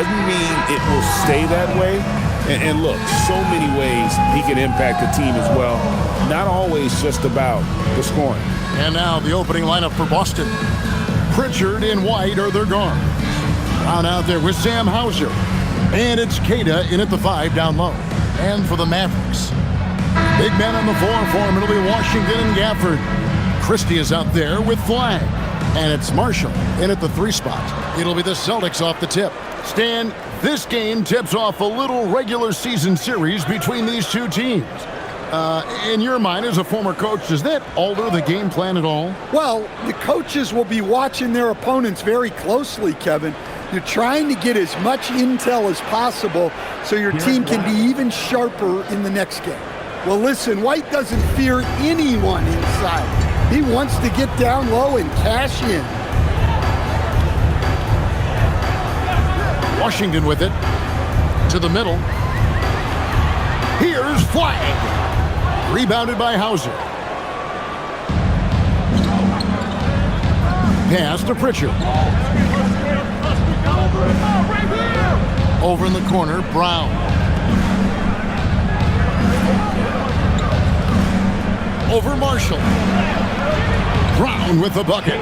Doesn't mean it will stay that way. And look, so many ways he can impact the team as well. Not always just about the scoring. And now the opening lineup for Boston. Pritchard and White are their guards. Brown out there with Sam Hauser. And it's Queta in at the 5 down low. And for the Mavericks, big man on the 4 for it'll be Washington and Gafford. Christie is out there with Flag. And it's Marshall in at the 3 spot. It'll be the Celtics off the tip. Stan, this game tips off a little regular season series between these two teams. In your mind, as a former coach, does that alter the game plan at all? Well, the coaches will be watching their opponents very closely, Kevin. You're trying to get as much intel as possible so your team can be even sharper in the next game. Well, listen, White doesn't fear anyone inside. He wants to get down low and cash in. Washington with it. To the middle. Here's Flag. Rebounded by Hauser. Pass to Pritchard. Over in the corner, Brown. Over Marshall. Brown with the bucket.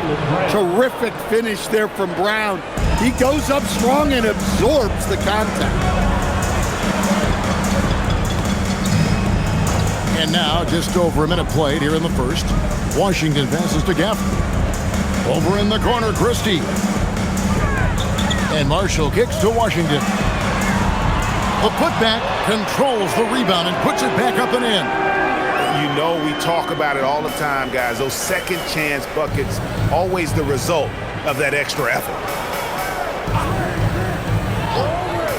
Terrific finish there from Brown. He goes up strong and absorbs the contact. And now, just over a minute played here in the first. Washington passes to Gafford. Over in the corner, Christie. And Marshall kicks to Washington. The putback controls the rebound and puts it back up and in. You know, we talk about it all the time, guys. Those second chance buckets, always the result of that extra effort.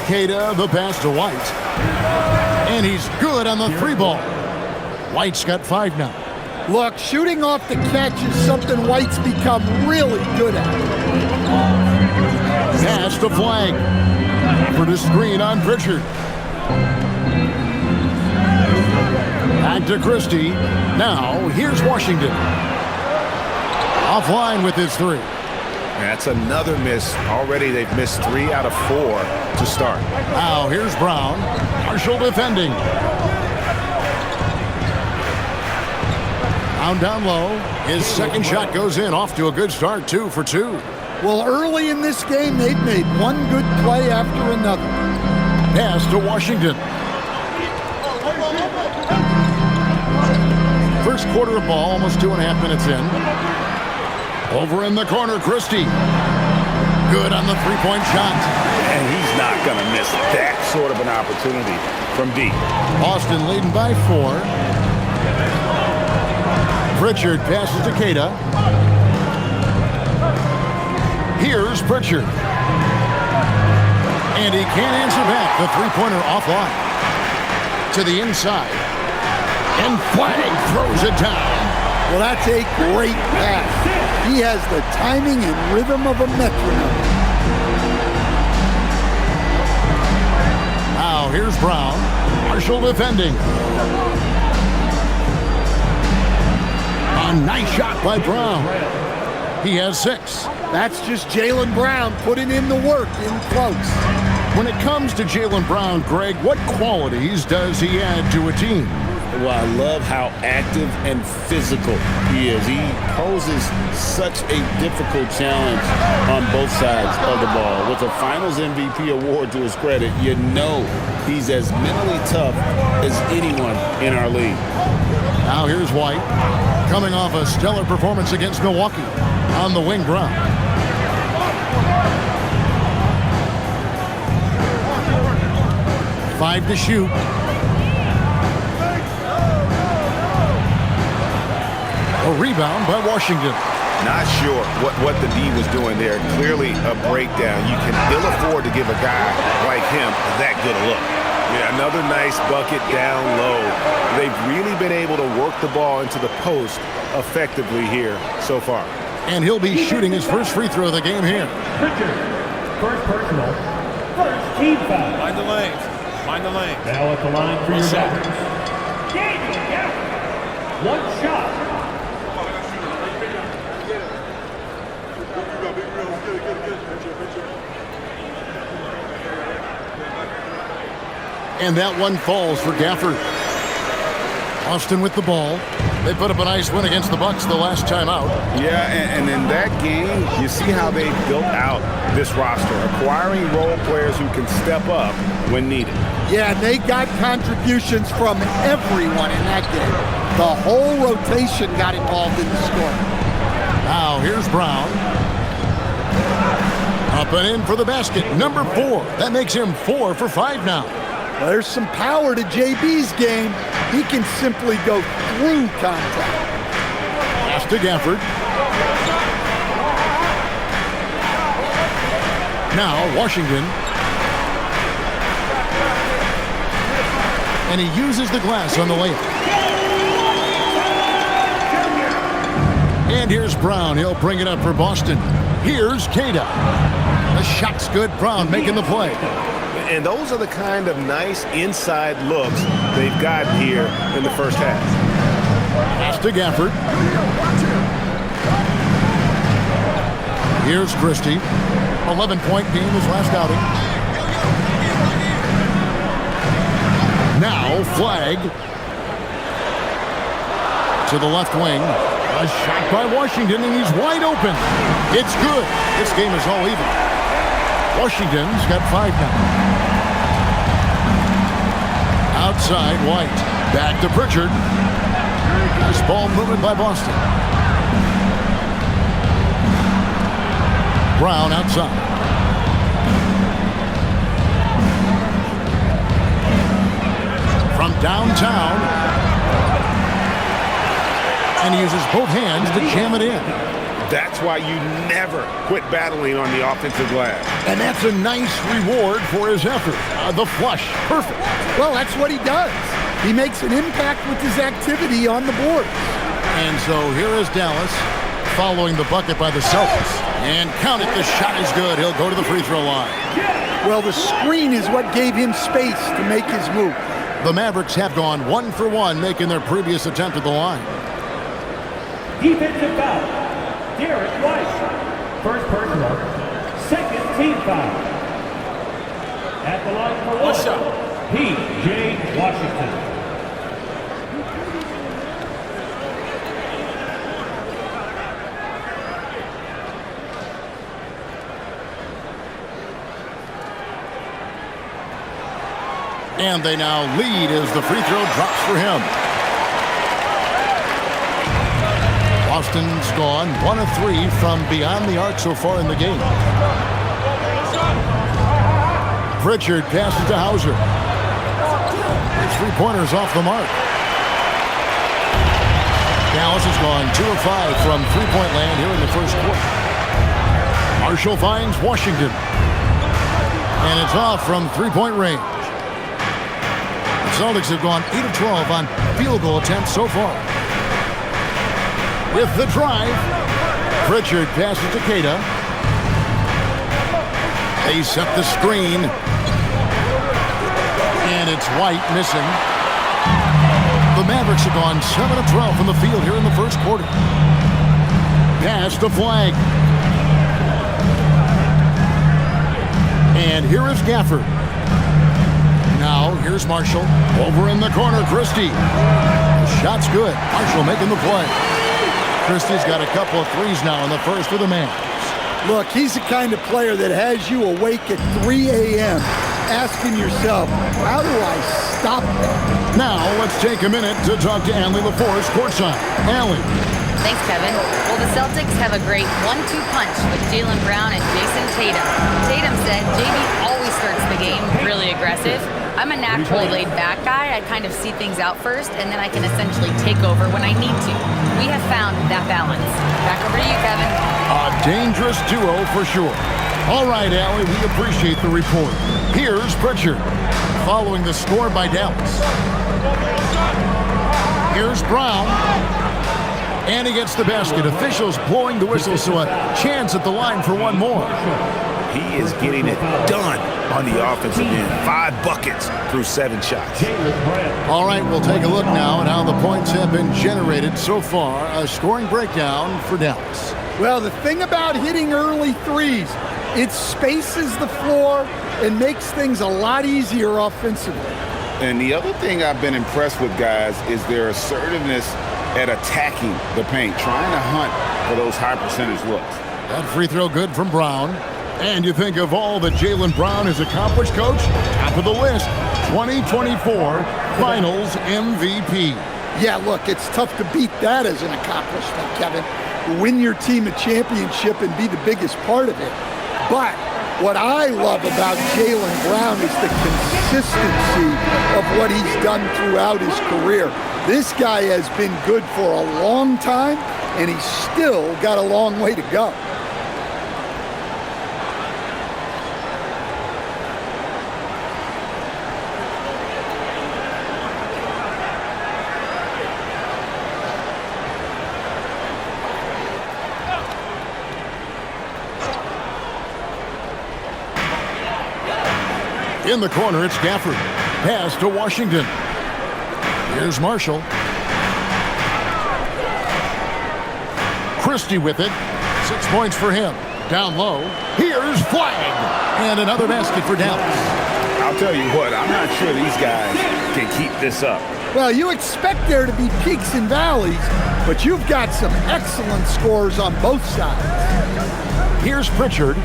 Queta, the pass to White. And he's good on the 3 ball. White's got 5 now. Look, shooting off the catch is something White's become really good at. Pass to Flag. For the screen on Pritchard. Back to Christie. Now, here's Washington. Offline with his 3. That's another miss. Already they've missed 3 out of 4 to start. Now, here's Brown. Marshall defending. Down low. His second shot goes in. Off to a good start. 2 for 2. Well, early in this game, they've made one good play after another. Pass to Washington. First quarter of ball, almost 2.5 minutes in. Over in the corner, Christie. Good on the 3-point shot. And he's not going to miss that sort of an opportunity from deep. Boston leading by 4. Pritchard passes to Queta. Here's Pritchard. And he can't answer back. The 3-pointer offline. To the inside. And Flag throws it down. Well, that's a great pass. He has the timing and rhythm of a metronome. Now here's Brown. Marshall defending. A nice shot by Brown. He has 6. That's just Jaylen Brown putting in the work in close. When it comes to Jaylen Brown, Greg, what qualities does he add to a team? Well, I love how active and physical he is. He poses such a difficult challenge on both sides of the ball. With a Finals MVP award to his credit, you know he's as mentally tough as anyone in our league. Now here's White, coming off a stellar performance against Milwaukee on the wing Brown. Five to shoot. A rebound by Washington. Not sure what the D was doing there. Clearly a breakdown. You can ill afford to give a guy like him that good a look. Yeah, another nice bucket down low. They've really been able to work the ball into the post effectively here so far. And he'll be shooting his first free throw of the game here. First personal. First team foul. Mind the lanes. Mind the lanes. Now at the line for your Mavericks. One shot. And that one falls for Gafford. Boston with the ball. They put up a nice win against the Bucks the last time out. Yeah, and in that game, you see how they built out this roster, acquiring role players who can step up when needed. Yeah, and they got contributions from everyone in that game. The whole rotation got involved in the score. Now here's Brown. Up and in for the basket. Number 4. That makes him 4 for 5 now. Well, there's some power to JB's game. He can simply go through contact. Pass to Gafford. Now Washington. And he uses the glass on the layup. And here's Brown. He'll bring it up for Boston. Here's Queta. The shot's good. Brown making the play. And those are the kind of nice inside looks they've gotten here in the first half. Pass to Gafford. Here's Christie. 11-point game his last outing. Now Flag. To the left wing. A shot by Washington, and he's wide open. It's good. This game is all even. Washington's got 5 now. Outside, White. Back to Pritchard. Nice ball movement by Boston. Brown outside. From downtown. And he uses both hands to jam it in. That's why you never quit battling on the offensive glass. And that's a nice reward for his effort. The flush. Perfect. Well, that's what he does. He makes an impact with his activity on the board. And so here is Dallas following the bucket by the Celtics. And count it, the shot is good. He'll go to the free throw line. Well, the screen is what gave him space to make his move. The Mavericks have gone 1 for 1, making their previous attempt at the line. Defensive foul. Derek White. First personal. Second team foul. At the line for one shot. P.J. Washington. And they now lead as the free throw drops for him. Boston's gone 1 of 3 from beyond the arc so far in the game. Pritchard passes to Hauser. His 3-pointers off the mark. Dallas has gone 2 of 5 from 3-point land here in the first quarter. Marshall finds Washington. And it's off from 3-point range. The Celtics have gone 8 of 12 on field goal attempts so far. With the drive, Pritchard passes to Queta. They set the screen. And it's White missing. The Mavericks have gone 7 of 12 from the field here in the first quarter. Pass to Flag. And here is Gafford. Now, here's Marshall. Over in the corner, Christie. The shot's good. Marshall making the play. Christie's got a couple of threes now in the first for the Mavs. Look, he's the kind of player that has you awake at 3 a.m. asking yourself, how do I stop that? Now, let's take a minute to talk to Allie LaForce courtside. Allie. Thanks, Kevin. Well, the Celtics have a great 1-2 punch with Jaylen Brown and Jason Tatum. Tatum said JB always starts the game really aggressive. I'm a naturally laid-back guy. I kind of see things out first, and then I can essentially take over when I need to. We have found that balance. Back over to you, Kevin. A dangerous duo for sure. All right, Allie, we appreciate the report. Here's Pritchard, following the score by Dallas. Here's Brown. And he gets the basket. Officials blowing the whistle, so a chance at the line for one more. He is getting it done on the offensive end. 5 buckets through 7 shots. All right, we'll take a look now at how the points have been generated so far. A scoring breakdown for Dallas. Well, the thing about hitting early threes, It spaces the floor and makes things a lot easier offensively. And the other thing I've been impressed with, guys, is their assertiveness at attacking the paint, trying to hunt for those high percentage looks. That free throw good from Brown. And you think of all that Jaylen Brown has accomplished, Coach? Top of the list, 2024 Finals MVP. Yeah, look, it's tough to beat that as an accomplishment, Kevin. Win your team a championship and be the biggest part of it. But what I love about Jaylen Brown is the consistency of what he's done throughout his career. This guy has been good for a long time, and he's still got a long way to go. In the corner, it's Gafford. Pass to Washington. Here's Marshall. Christie with it. 6 points for him. Down low. Here's Flag. And another basket for Dallas. I'll tell you what, I'm not sure these guys can keep this up. Well, you expect there to be peaks and valleys, but you've got some excellent scores on both sides. Here's Pritchard.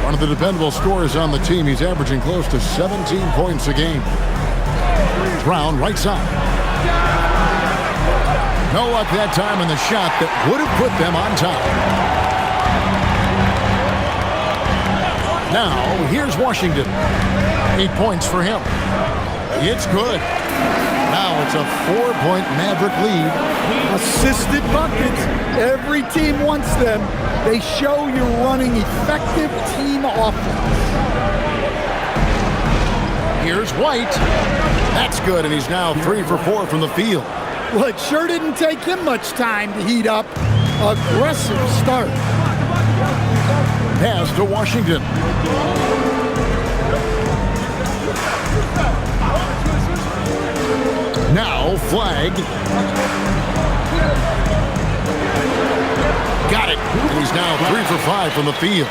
One of the dependable scorers on the team. He's averaging close to 17 points a game. Brown, right side. No luck that time in the shot that would have put them on top. Now, here's Washington. 8 points for him. It's good. Now it's a 4-point Maverick lead. Assisted buckets. Every team wants them. They show you're running effective team offense. Here's White. That's good, and he's now 3 for 4 from the field. Well, it sure didn't take him much time to heat up. Aggressive start. Pass to Washington. Now Flag. Got it. And he's now 3 for 5 from the field.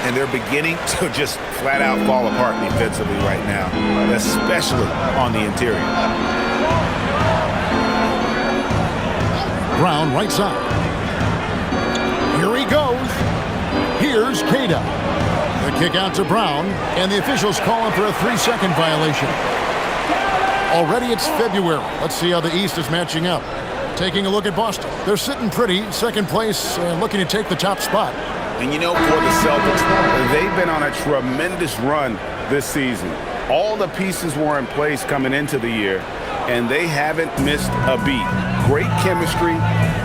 And they're beginning to just flat out fall apart defensively right now, especially on the interior. Brown, right side. Here he goes. Here's Cada. The kick out to Brown, and the officials call him for a 3-second violation. Already it's February. Let's see how the East is matching up. Taking a look at Boston. They're sitting pretty, second place, looking to take the top spot. And you know, for the Celtics, they've been on a tremendous run this season. All the pieces were in place coming into the year, and they haven't missed a beat. Great chemistry,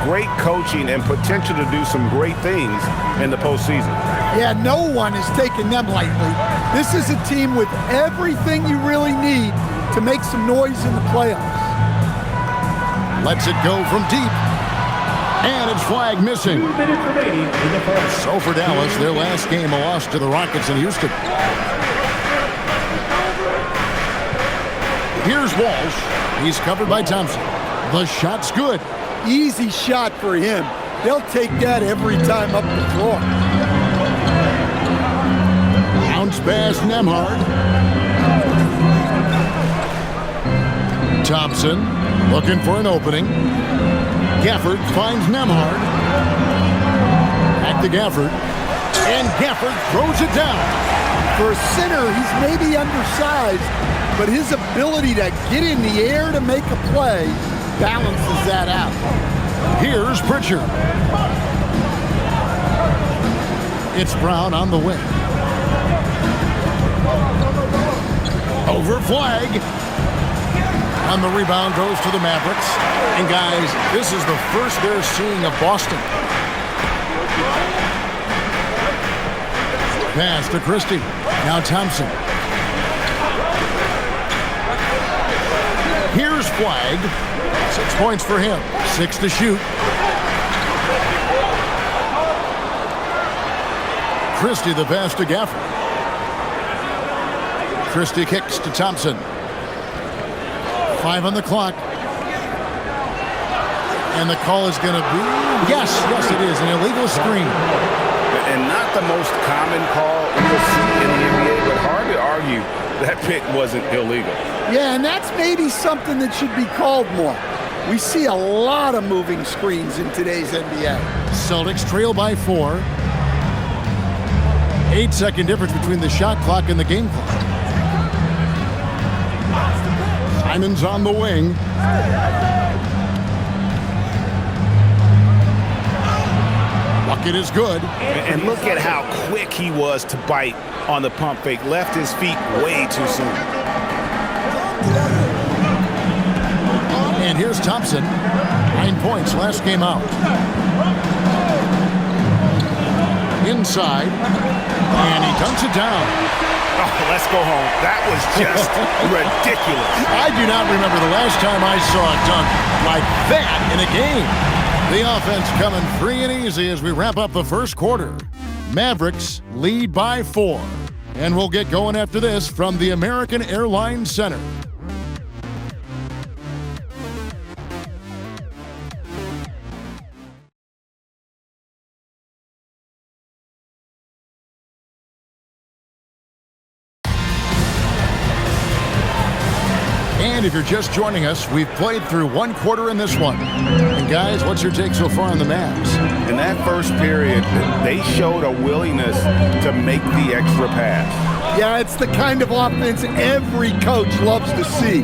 great coaching, and potential to do some great things in the postseason. Yeah, no one is taking them lightly. This is a team with everything you really need to make some noise in the playoffs. Lets it go from deep. And it's Flag missing. 2 minutes remaining in the first. So for Dallas, their last game a loss to the Rockets in Houston. Here's Walsh. He's covered by Thompson. The shot's good. Easy shot for him. They'll take that every time up the floor. Bounce pass Nembhard. Thompson looking for an opening. Gafford finds Nembhard. Back to Gafford. And Gafford throws it down. For a center, he's maybe undersized, but his ability to get in the air to make a play balances that out. Here's Pritchard. It's Brown on the wing. Over Flag. On the rebound goes to the Mavericks. And guys, this is the first they're seeing of Boston. Pass to Christie. Now Thompson. Here's Flag. 6 points for him. 6 to shoot. Christie the pass to Gafford. Christie kicks to Thompson. 5 on the clock. And the call is going to be, yes, it is, an illegal screen. and not the most common call you'll see in the NBA, but hard to argue that pick wasn't illegal. Yeah, and that's maybe something that should be called more. We see a lot of moving screens in today's NBA. Celtics trail by 4. 8-second difference between the shot clock and the game clock. Simon's on the wing. Bucket is good. And look at how quick he was to bite on the pump fake. Left his feet way too soon. And here's Thompson. 9 points last game out. Inside. And he dunks it down. Oh, let's go home. That was just ridiculous. I do not remember the last time I saw a dunk like that in a game. The offense coming free and easy as we wrap up the first quarter. Mavericks lead by 4. And we'll get going after this from the American Airlines Center. And if you're just joining us, we've played through one quarter in this one. And guys, what's your take so far on the Mavs? In that first period, they showed a willingness to make the extra pass. Yeah, it's the kind of offense every coach loves to see.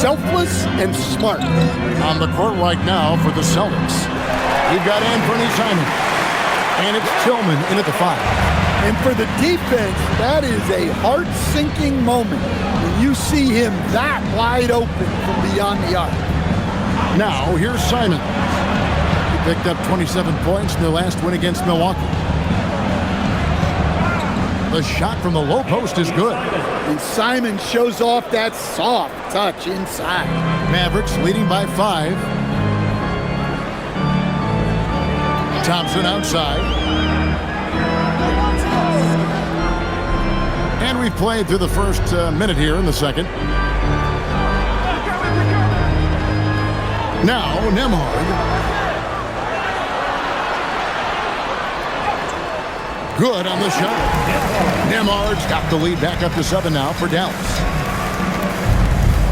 Selfless and smart. On the court right now for the Celtics, we've got Anthony Simon. And it's Tillman in at the 5. And for the defense, that is a heart-sinking moment when you see him that wide open from beyond the arc. Now, here's Simon. He picked up 27 points in their last win against Milwaukee. The shot from the low post is good. And Simon shows off that soft touch inside. Mavericks leading by 5. Thompson outside. And we've played through the first minute here in the second. Now, Nembhard. Good on the shot. Nembhard's got the lead back up to 7 now for Dallas.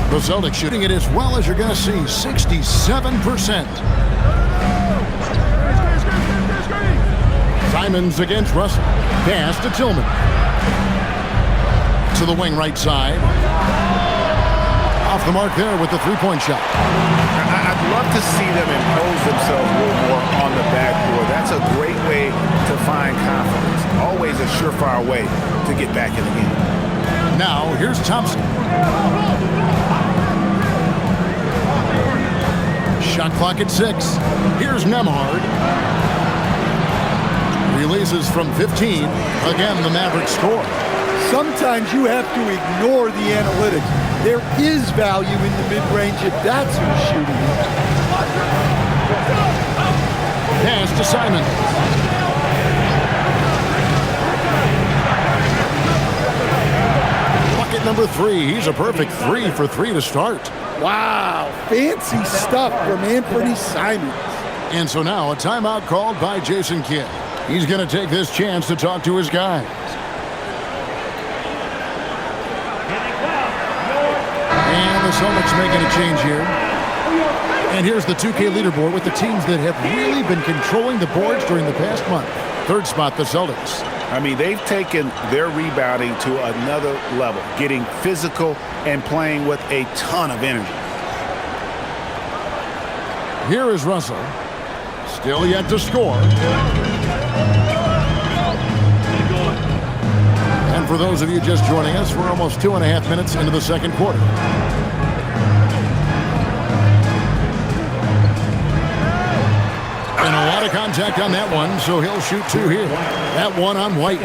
The Celtics shooting it as well as you're going to see, 67%. Simons against Russell. Pass to Tillman. To the wing right side. Off the mark there with the three-point shot. I'd love to see them impose themselves a little more on the backboard. That's a great way to find confidence. Always a surefire way to get back in the game. Now, here's Thompson. Shot clock at 6. Here's Nembhard. Releases from 15. Again, the Mavericks score. Sometimes you have to ignore the analytics. There is value in the mid-range if that's who's shooting. Pass to Simon. Bucket number 3. He's a perfect 3 for 3 to start. Wow, fancy stuff from Anthony Simons. And so now a timeout called by Jason Kidd. He's going to take this chance to talk to his guys. And the Celtics making a change here. And here's the 2K leaderboard with the teams that have really been controlling the boards during the past month. Third spot, the Celtics. I mean, they've taken their rebounding to another level, getting physical and playing with a ton of energy. Here is Russell. Still yet to score. And for those of you just joining us, we're almost 2.5 minutes into the second quarter. And a lot of contact on that one, so he'll shoot 2 here. That one on White.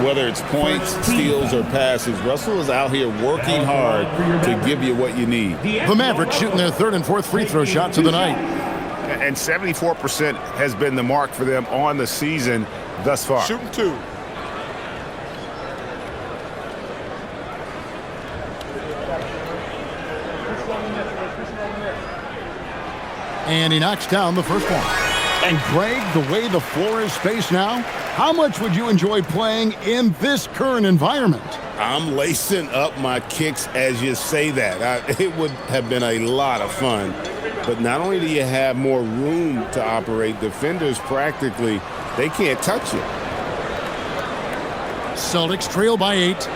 Whether it's points, steals, or passes, Russell is out here working hard to give you what you need. The Mavericks shooting their 3rd and 4th free throw shots of the night. And 74% has been the mark for them on the season thus far. Shooting 2. And he knocks down the first one. And Greg, the way the floor is spaced now, How much would you enjoy playing in this current environment? I'm lacing up my kicks as you say that. It would have been a lot of fun. But not only do you have more room to operate, defenders practically, they can't touch you. Celtics trail by 8.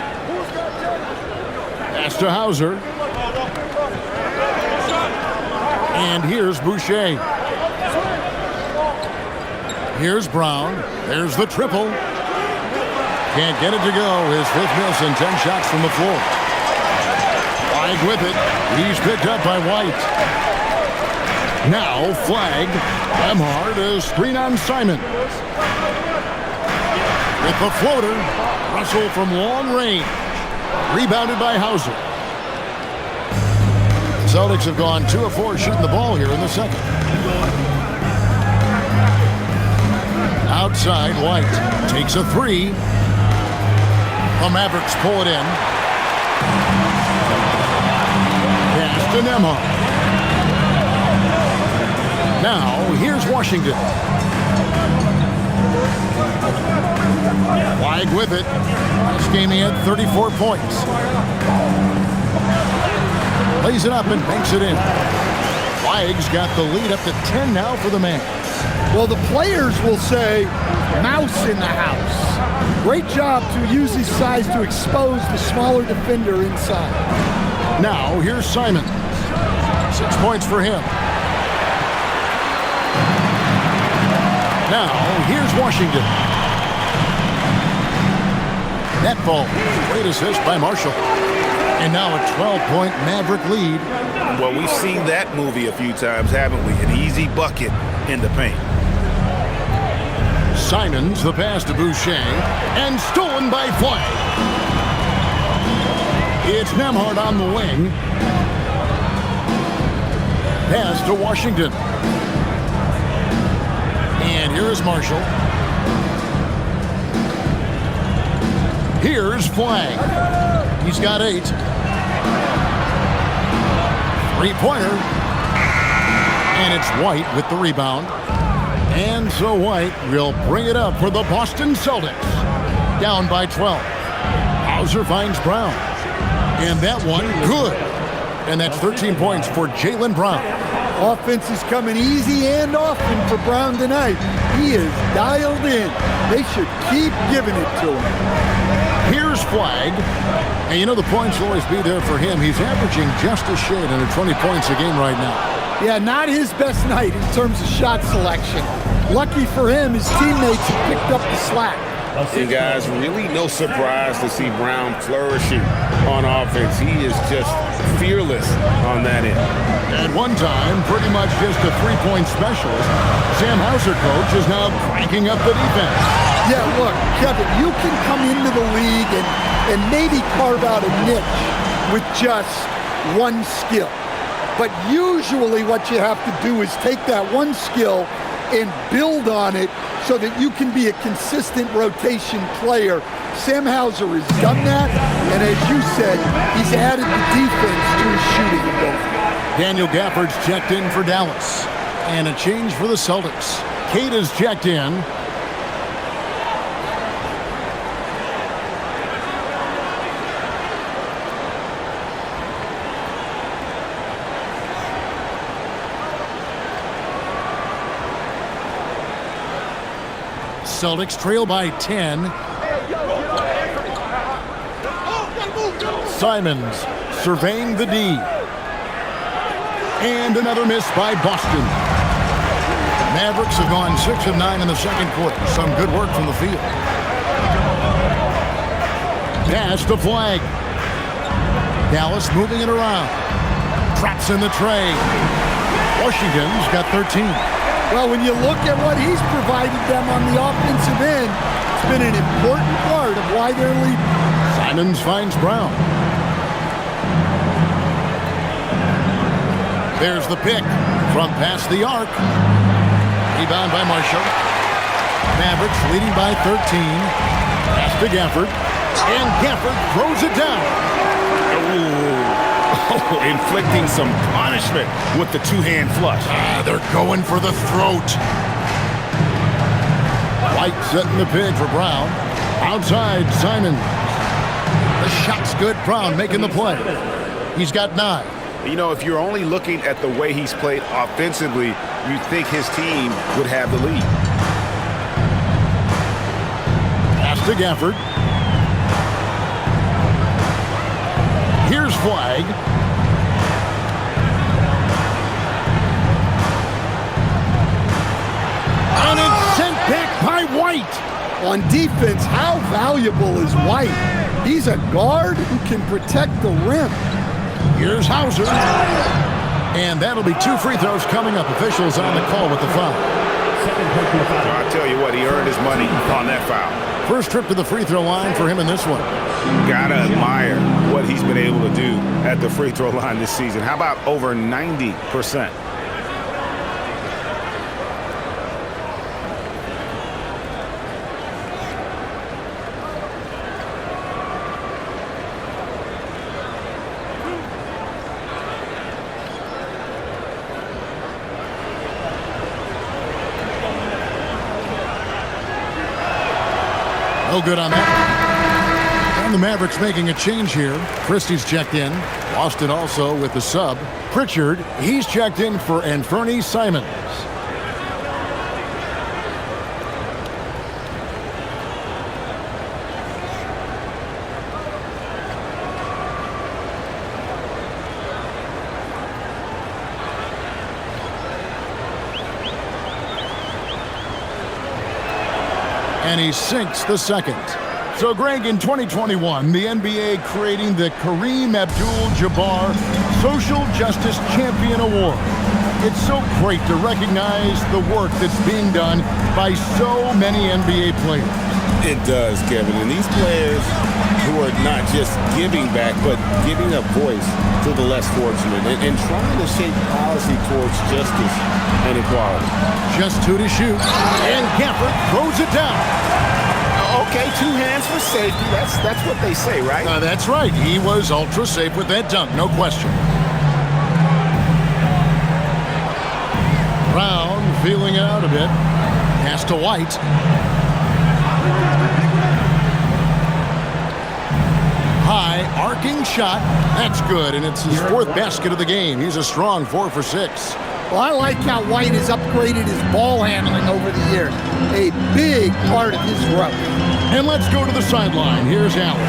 Pass to Hauser. And here's Boucher. Here's Brown. There's the triple. Can't get it to go. His 5th miss and 10 shots from the floor. Flag with it. He's picked up by White. Now flag. Emhart is screen on Simon. With the floater. Russell from long range. Rebounded by Hauser. Celtics have gone 2 of 4 shooting the ball here in the second. Outside, White takes a 3. The Mavericks pull it in. Pass to Emhart. Now, here's Washington. Flag with it. Last game he had 34 points. Lays it up and banks it in. Flag's got the lead up to 10 now for the Mavs. Well, the players will say, mouse in the house. Great job to use his size to expose the smaller defender inside. Now, here's Simon. 6 points for him. Now, here's Washington. Net ball. Great assist by Marshall. And now a 12-point Maverick lead. Well, we've seen that movie a few times, haven't we? An easy bucket in the paint. Simons the pass to Boucher. And stolen by Flag. It's Emhart on the wing. Pass to Washington. And here's Marshall. Here's Flag. He's got 8. 3-pointer. And it's White with the rebound. And so White will bring it up for the Boston Celtics. Down by 12. Hauser finds Brown. And that one, good. And that's 13 points for Jaylen Brown. Offense is coming easy and often for Brown tonight. He is dialed in. They should keep giving it to him. Here's Flag. And you know the points will always be there for him. He's averaging just a shade under 20 points a game right now. Yeah, not his best night in terms of shot selection. Lucky for him, his teammates have picked up the slack. And guys, really no surprise to see Brown flourishing on offense. He is just fearless on that end. At one time, pretty much just a 3-point specialist, Sam Hauser coach is now cranking up the defense. Yeah, look, Kevin, you can come into the league and maybe carve out a niche with just one skill. But usually what you have to do is take that one skill and build on it so that you can be a consistent rotation player. Sam Hauser has done that, and as you said, he's added the defense to his shooting ability. Daniel Gafford's checked in for Dallas. And a change for the Celtics. Kate is checked in. Celtics trail by 10. Simons surveying the D. And another miss by Boston. Mavericks have gone 6 of 9 in the second quarter. Some good work from the field. Pass to Flag. Dallas moving it around. Traps in the tray. Washington's got 13. Well, when you look at what he's provided them on the offensive end, it's been an important part of why they're leading. Simons finds Brown. There's the pick from past the arc. Rebound by Marshall. Mavericks leading by 13. Pass to Gafford. And Gafford throws it down. Inflicting some punishment with the two-hand flush. They're going for the throat. White setting the pig for Brown. Outside, Simon. The shot's good. Brown making the play. He's got 9. You know, if you're only looking at the way he's played offensively, you'd think his team would have the lead. Pass to Gafford. Here's Flag. And it's sent back by White. On defense, how valuable is White? He's a guard who can protect the rim. Here's Hauser. And that'll be 2 free throws coming up. Officials on the call with the foul. I'll tell you what, he earned his money on that foul. First trip to the free throw line for him in this one. Gotta admire what he's been able to do at the free throw line this season. How about over 90%? No good on that. And the Mavericks making a change here. Christie's checked in. Boston also with the sub. Pritchard, he's checked in for Anfernee Simons. And he sinks the second. So, Greg, in 2021, the NBA creating the Kareem Abdul-Jabbar Social Justice Champion Award. It's so great to recognize the work that's being done by so many NBA players. It does, Kevin. And these players who are not just giving back, but giving a voice to the less fortunate and trying to shape policy towards justice and equality. Just 2 to shoot. And Gafford throws it down. Okay, 2 hands for safety. That's what they say, right? That's right. He was ultra safe with that dunk, no question. Brown feeling it out a bit. Pass to White. High, arcing shot. That's good, and it's his 4th basket of the game. He's a strong 4 for 6. Well, I like how White has upgraded his ball handling over the years. A big part of his growth. And let's go to the sideline. Here's Allen.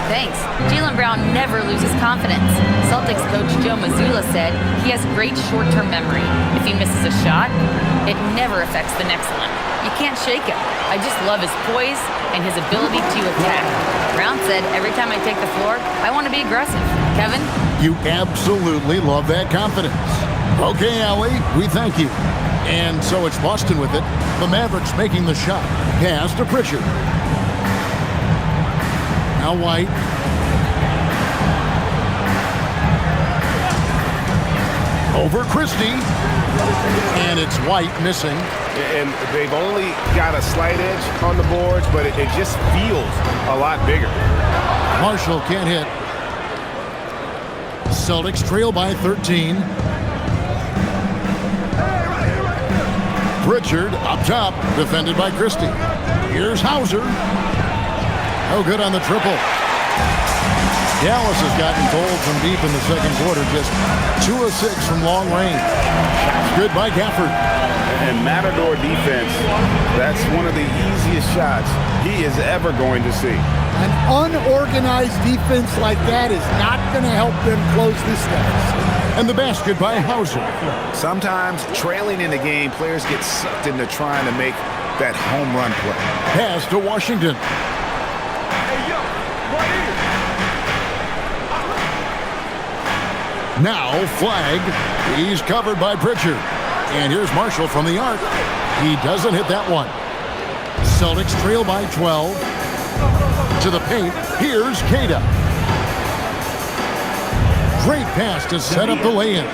Thanks. Jaylen Brown never loses confidence. Celtics coach Joe Mazzulla said he has great short-term memory. If he misses a shot, it never affects the next one. You can't shake him. I just love his poise and his ability to attack. Brown said, every time I take the floor, I want to be aggressive. Kevin? You absolutely love that confidence. Okay, Allie, we thank you. And so it's Boston with it. The Mavericks making the shot. Pass to Pritchard. Now White. Over Christie. And it's White missing. And they've only got a slight edge on the boards, but it just feels a lot bigger. Marshall can't hit. Celtics trail by 13. Pritchard up top, defended by Christie. Here's Hauser. No good on the triple. Dallas has gotten cold from deep in the second quarter, just 2 of 6 from long range. Good by Gafford. And Matador defense, that's one of the easiest shots he is ever going to see. An unorganized defense like that is not going to help them close this deficit. And the basket by Hauser. Sometimes trailing in the game, players get sucked into trying to make that home run play. Pass to Washington. Now Flag. He's covered by Pritchard. And here's Marshall from the arc. He doesn't hit that one. Celtics trail by 12. To the paint. Here's Queta. Great pass to set up the lay-in.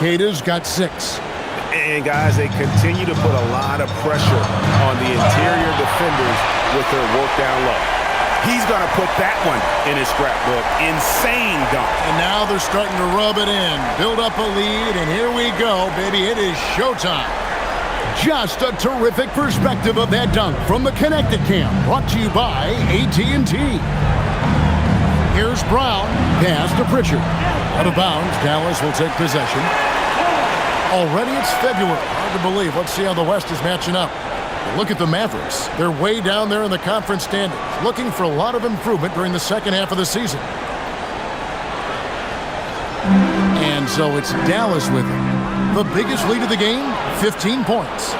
Queta's got 6. And guys, they continue to put a lot of pressure on the interior defenders with their work down low. He's going to put that one in his scrapbook. Insane dunk. And now they're starting to rub it in. Build up a lead, and here we go, baby. It is showtime. Just a terrific perspective of that dunk from the Connecticut camp. Brought to you by AT&T. Here's Brown. Pass to Pritchard. Out of bounds. Dallas will take possession. Already it's February. Hard to believe. Let's see how the West is matching up. Look at the Mavericks. They're way down there in the conference standings, looking for a lot of improvement during the second half of the season. And so it's Dallas with it. The biggest lead of the game, 15 points.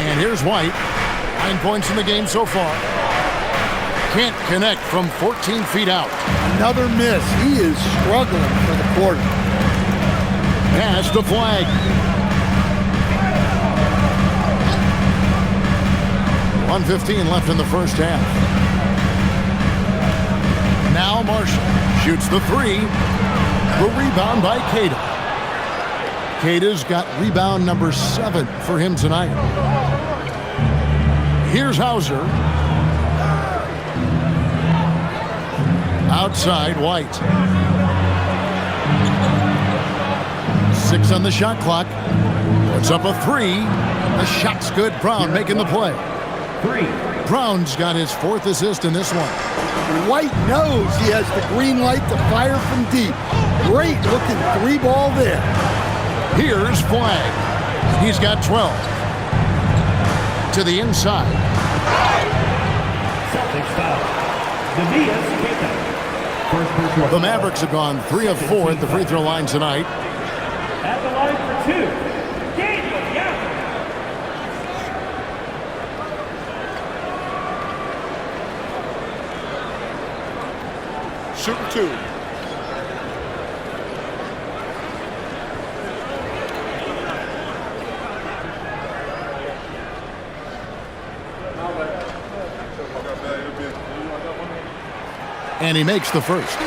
And here's White. 9 points in the game so far. Can't connect from 14 feet out. Another miss. He is struggling for the quarter. Pass to Flag. .115 left in the first half. Now Marshall shoots the three. The rebound by Queta. Queta's got rebound number 7 for him tonight. Here's Hauser. Outside, White. 6 on the shot clock. Puts up a 3. The shot's good. Brown making the play. 3. Brown's got his 4th assist in this one. White knows he has the green light to fire from deep. Great looking 3-ball there. Here's Flag. He's got 12. To the inside. Celtics foul. The Mavericks have gone 3 of 4 at the free throw line tonight. At the line for 2. Daniel Gafford. Shooting 2. And he makes the first.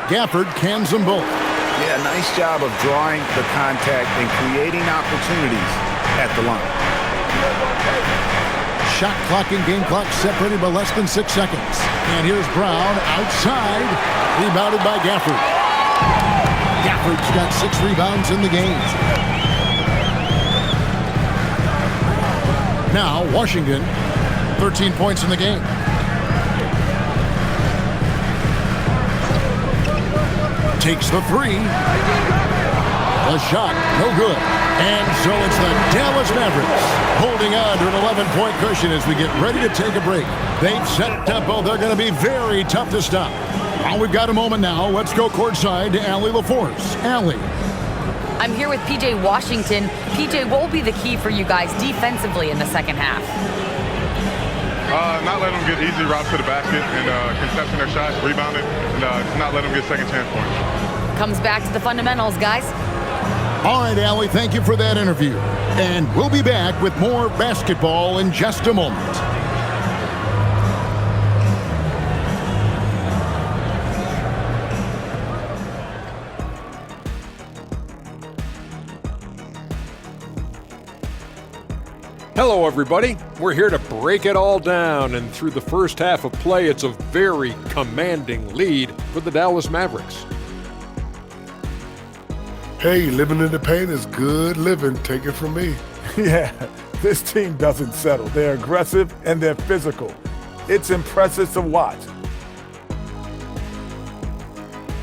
Gafford cans them both. Yeah, nice job of drawing the contact and creating opportunities at the line. Shot clock and game clock separated by less than 6 seconds. And here's Brown outside. Rebounded by Gafford. Gafford's got 6 rebounds in the game. Now Washington, 13 points in the game. Takes the 3. The shot, no good. And so it's the Dallas Mavericks holding on to an 11-point cushion as we get ready to take a break. They've set tempo. They're going to be very tough to stop. Well, we've got a moment now. Let's go courtside to Allie LaForce. Allie. I'm here with PJ Washington. PJ, what will be the key for you guys defensively in the second half? Not let them get easy routes to the basket and contesting their shots, rebounding, and not let them get second chance points. Comes back to the fundamentals, guys. All right, Allie, thank you for that interview. And we'll be back with more basketball in just a moment. Hello, everybody. We're here to break it all down, and through the first half of play, it's a very commanding lead for the Dallas Mavericks. Hey, living in the paint is good living. Take it from me. Yeah, this team doesn't settle. They're aggressive and they're physical. It's impressive to watch.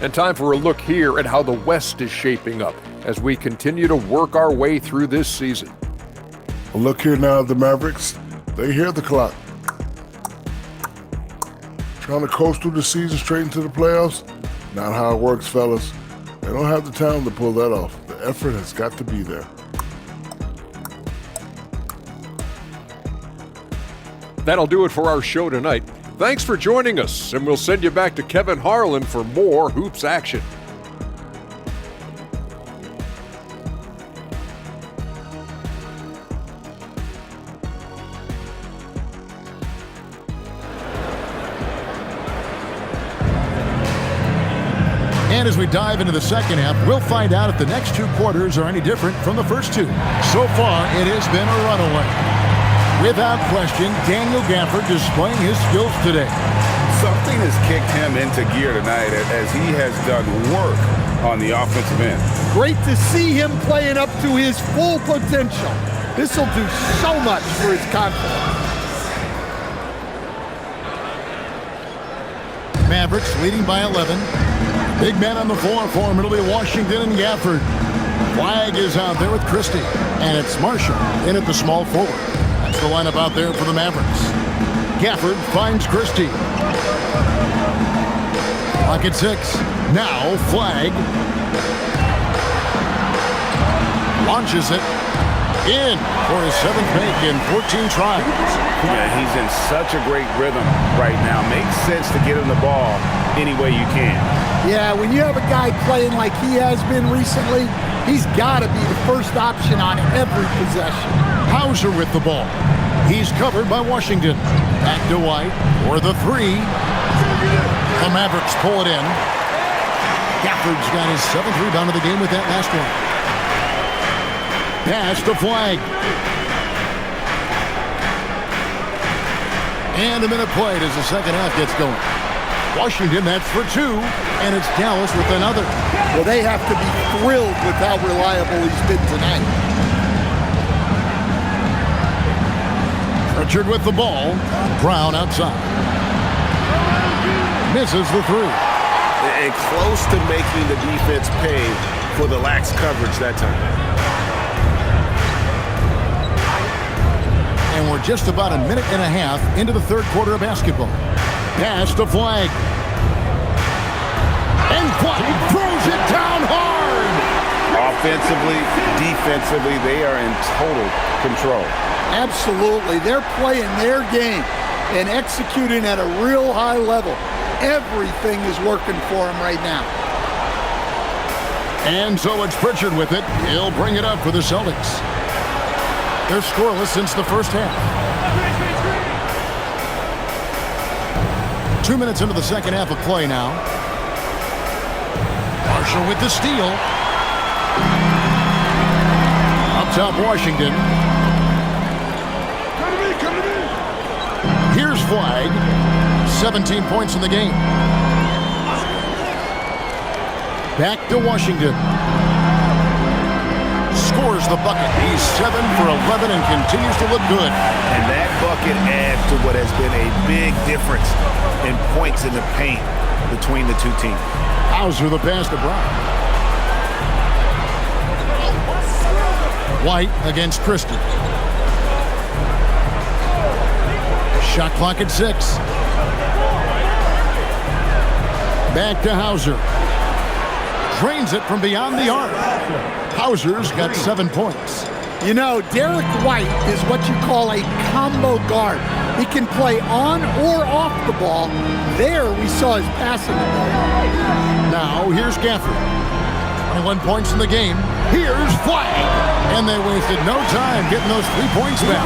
And time for a look here at how the West is shaping up as we continue to work our way through this season. Well, look here now at the Mavericks. They hear the clock. Trying to coast through the season straight into the playoffs? Not how it works, fellas. They don't have the talent to pull that off. The effort has got to be there. That'll do it for our show tonight. Thanks for joining us, and we'll send you back to Kevin Harlan for more Hoops action. And as we dive into the second half, we'll find out if the next two quarters are any different from the first two. So far, it has been a runaway. Without question, Daniel Gafford displaying his skills today. Something has kicked him into gear tonight as he has done work on the offensive end. Great to see him playing up to his full potential. This will do so much for his confidence. Mavericks leading by 11. Big man on the floor for him. It'll be Washington and Gafford. Flag is out there with Christie. And it's Marshall in at the small forward. That's the lineup out there for the Mavericks. Gafford finds Christie. Clock at 6. Now Flag. Launches it. In for his 7th make in 14 tries. Yeah, he's in such a great rhythm right now. Makes sense to get him the ball any way you can. Yeah, when you have a guy playing like he has been recently, he's got to be the first option on every possession. Hauser with the ball. He's covered by Washington. Back to White for the 3. The Mavericks pull it in. Gafford's got his 7th rebound of the game with that last one. Pass to Flag. And a minute played as the second half gets going. Washington, that's for 2, and it's Dallas with another. Well, they have to be thrilled with how reliable he's been tonight. Pritchard with the ball. Brown outside. Misses the 3. And close to making the defense pay for the lax coverage that time. And we're just about a minute and a half into the third quarter of basketball. Pass to Flag. And Flag throws it down hard. Offensively, defensively, they are in total control. Absolutely. They're playing their game and executing at a real high level. Everything is working for them right now. And so it's Pritchard with it. He'll bring it up for the Celtics. They're scoreless since the first half. 2 minutes into the second half of play now. Marshall with the steal. Up top, Washington. Here's Flag. 17 points in the game. Back to Washington. Scores the bucket. He's 7 for 11 and continues to look good. And that bucket adds to what has been a big difference in points in the paint between the two teams. Hauser the pass to Brown. White against Christie. Shot clock at 6. Back to Hauser. Drains it from beyond the arc. Hauser's got 7 points. You know, Derek White is what you call a combo guard. He can play on or off the ball. There we saw his passing ability. Now here's Gafford. 21 points in the game. Here's Flag. And they wasted no time getting those 3 points back.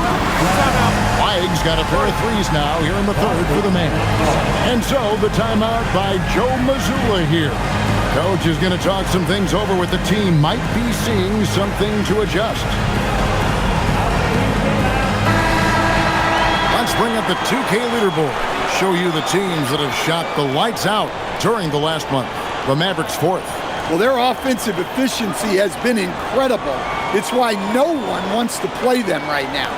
Flag's got a pair of threes now here in the third for the man. And so the timeout by Joe Mazzulla here. Coach is going to talk some things over with the team. Might be seeing something to adjust. Let's bring up the 2K leaderboard. Show you the teams that have shot the lights out during the last month. The Mavericks 4th. Well, their offensive efficiency has been incredible. It's why no one wants to play them right now.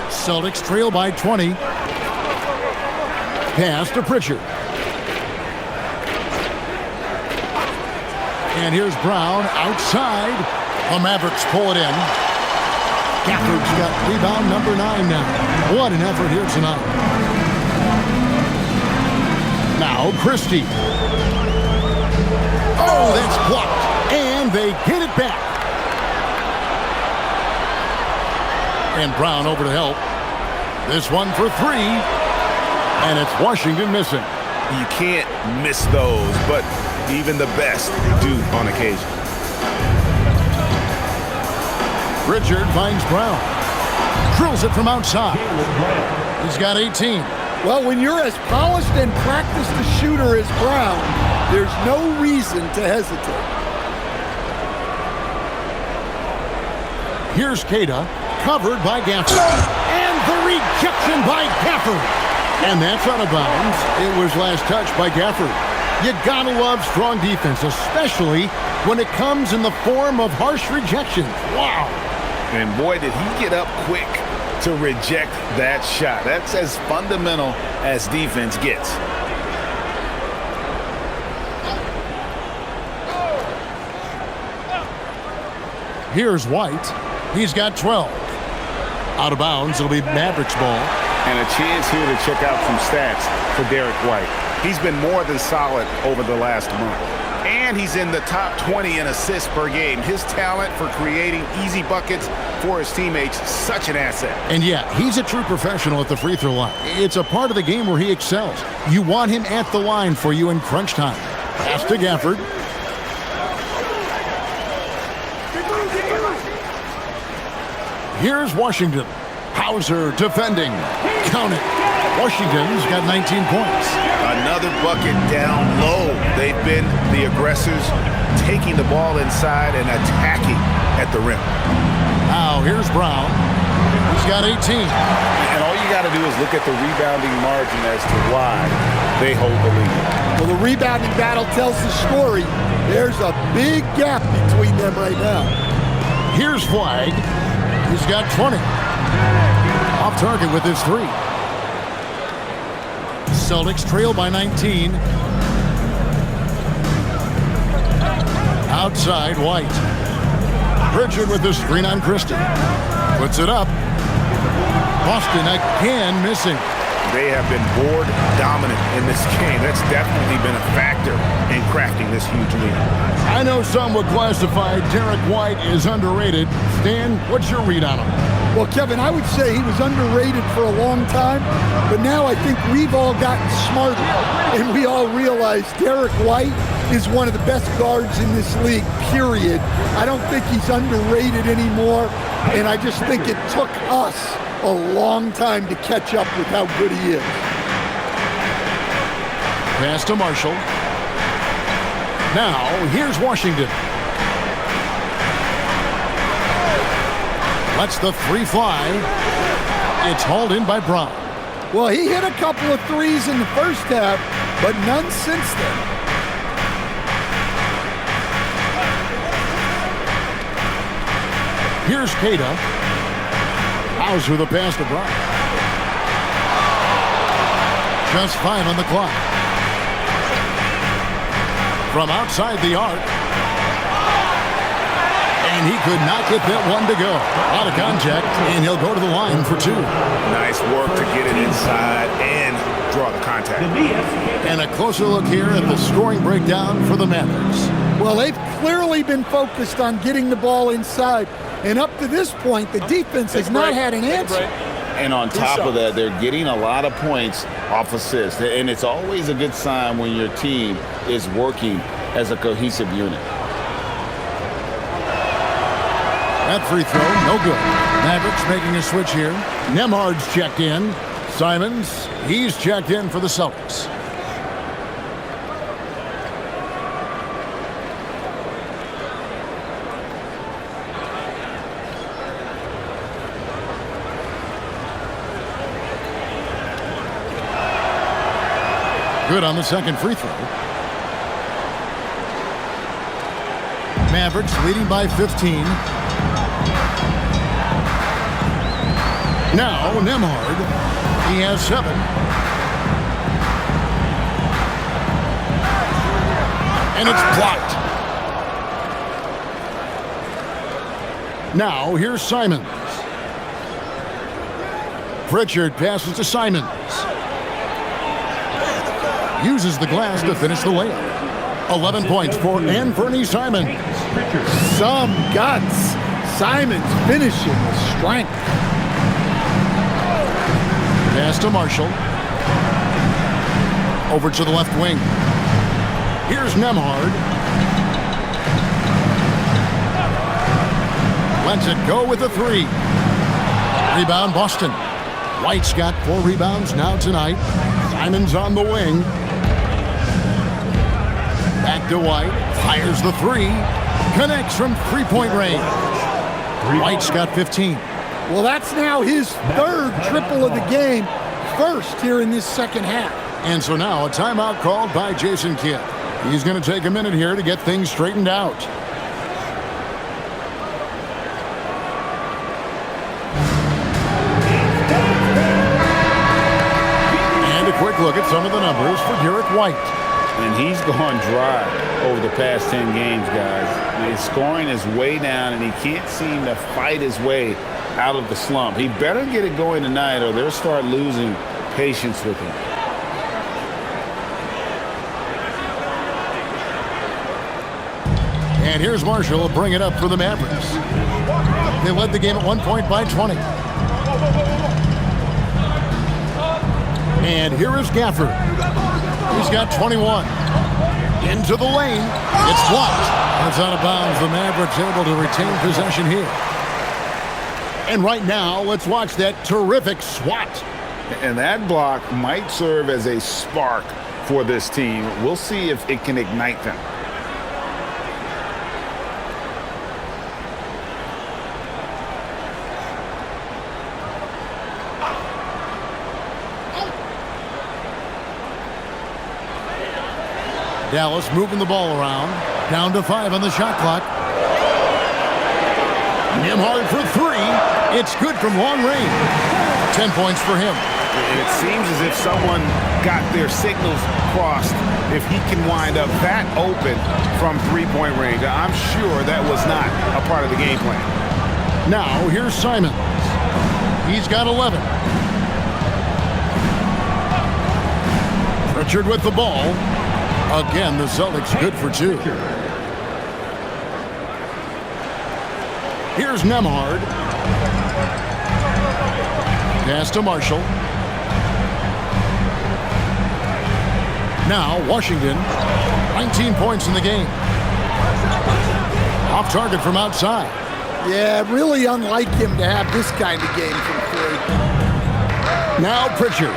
Celtics trail by 20. Pass to Pritchard. And here's Brown outside. The Mavericks pull it in. Gafford's got rebound number 9 now. What an effort here tonight. Now Christie. Oh, that's blocked. And they get it back. And Brown over to help. This one for 3. And it's Washington missing. You can't miss those, but even the best do on occasion. Pritchard finds Brown. Drills it from outside. He's got 18. Well, when you're as polished and practiced a shooter as Brown, there's no reason to hesitate. Here's Cada, covered by Gafford. And the rejection by Gafford. And that's out of bounds. It was last touched by Gafford. You gotta love strong defense, especially when it comes in the form of harsh rejections. Wow. And boy, did he get up quick to reject that shot. That's as fundamental as defense gets. Here's White. He's got 12. Out of bounds, it'll be Mavericks ball. And a chance here to check out some stats for Derek White. He's been more than solid over the last month. And he's in the top 20 in assists per game. His talent for creating easy buckets for his teammates, such an asset. And yeah, he's a true professional at the free throw line. It's a part of the game where he excels. You want him at the line for you in crunch time. Pass to Gafford. Here's Washington. Hauser defending. Count it. Washington's got 19 points. Another bucket down low. They've been the aggressors, taking the ball inside and attacking at the rim. Now here's Brown. He's got 18. And all you got to do is look at the rebounding margin as to why they hold the lead. Well, the rebounding battle tells the story. There's a big gap between them right now. Here's Flag. He's got 20. Off target with his 3. Celtics trail by 19. Outside, White. Pritchard with the screen on Christie. Puts it up. Boston again missing. They have been board dominant in this game. That's definitely been a factor in crafting this huge lead. I know some would classify Derek White as underrated. Stan, what's your read on him? Well, Kevin, I would say he was underrated for a long time, but now I think we've all gotten smarter, and we all realize Derek White is one of the best guards in this league, period. I don't think he's underrated anymore, and I just think it took us a long time to catch up with how good he is. Pass to Marshall. Now, here's Washington. Lets the 3 fly. It's hauled in by Brown. Well, he hit a couple of threes in the first half, but none since then. Here's Cada. Hauser the pass to Brown. Just 5 on the clock. From outside the arc. And he could not get that one to go. Out of contact, and he'll go to the line for 2. Nice work to get it inside and draw the contact. And a closer look here at the scoring breakdown for the Mavericks. Well, they've clearly been focused on getting the ball inside. And up to this point, the defense has not had an answer. And on top of that, they're getting a lot of points off assists. And it's always a good sign when your team is working as a cohesive unit. That free throw, no good. Mavericks making a switch here. Nemhard's checked in. Simons, he's checked in for the Celtics. Good on the second free throw. Mavericks leading by 15. Now, Nemhard, he has 7. And it's blocked. Now, here's Simons. Pritchard passes to Simons. Uses the glass to finish the layup. 11 points for Anthony Simons. Some guts. Simons finishing with strength. Pass to Marshall. Over to the left wing. Here's Nemhard. Lets it go with a 3. Rebound Boston. White's got 4 rebounds now tonight. Simon's on the wing. Back to White. Fires the 3. Connects from three-point range. White's got 15. Well, that's now his 3rd triple of the game. First here in this second half. And so now a timeout called by Jason Kidd. He's going to take a minute here to get things straightened out. And a quick look at some of the numbers for Derek White. And he's gone dry over the past 10 games, guys. His scoring is way down, and he can't seem to fight his way out of the slump. He better get it going tonight, or they'll start losing patience with him. And here's Marshall to bring it up for the Mavericks. They led the game at one point by 20. And here is Gafford. He's got 21. Into the lane. It's blocked. It's out of bounds. The Mavericks able to retain possession here. And right now, let's watch that terrific swat. And that block might serve as a spark for this team. We'll see if it can ignite them. Dallas moving the ball around. Down to 5 on the shot clock. Nembhard for 3. It's good from long range. 10 points for him. And it seems as if someone got their signals crossed if he can wind up that open from three-point range. I'm sure that was not a part of the game plan. Now, here's Simons. He's got 11. Pritchard with the ball. Again, the Celtics good for 2. Here's Nembhard. Pass to Marshall. Now, Washington. 19 points in the game. Off target from outside. Yeah, really unlike him to have this kind of game from 3. Now Pritchard.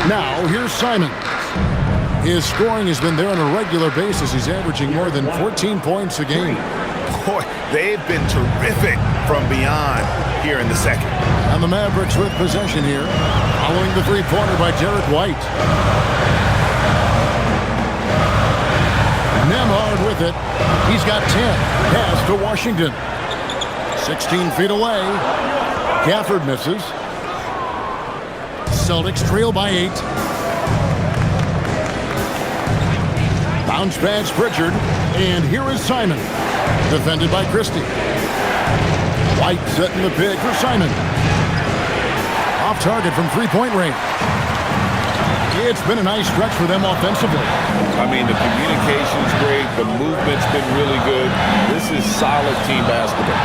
Now, here's Simons. His scoring has been there on a regular basis. He's averaging more than 14 points a game. Boy, they've been terrific from beyond here in the second. And the Mavericks with possession here, following the three-pointer by Derek White. Nembhard with it. He's got 10. Pass to Washington. 16 feet away. Gafford misses. Celtics trail by 8. Bounce pass Pritchard. And here is Simon. Defended by Christie. White setting the pick for Simon. Off target from three-point range. It's been a nice stretch for them offensively. I mean, the communication's great. The movement's been really good. This is solid team basketball.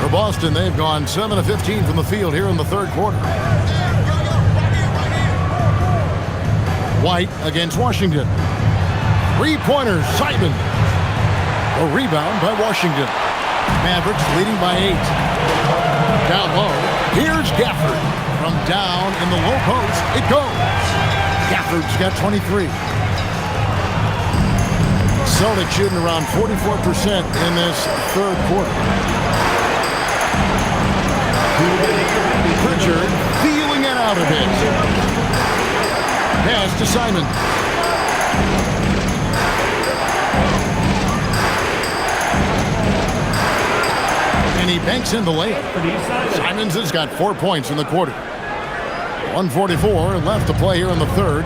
For Boston, they've gone 7 of 15 from the field here in the third quarter. White against Washington. Three-pointer, Simon. A rebound by Washington. Mavericks leading by 8. Down low, here's Gafford. From down in the low post, it goes. Gafford's got 23. Celtics shooting around 44% in this third quarter. Pritchard feeling it out a bit. Pass to Simon. And he banks in the layup. Simons has got 4 points in the quarter. 1:44 left to play here in the third.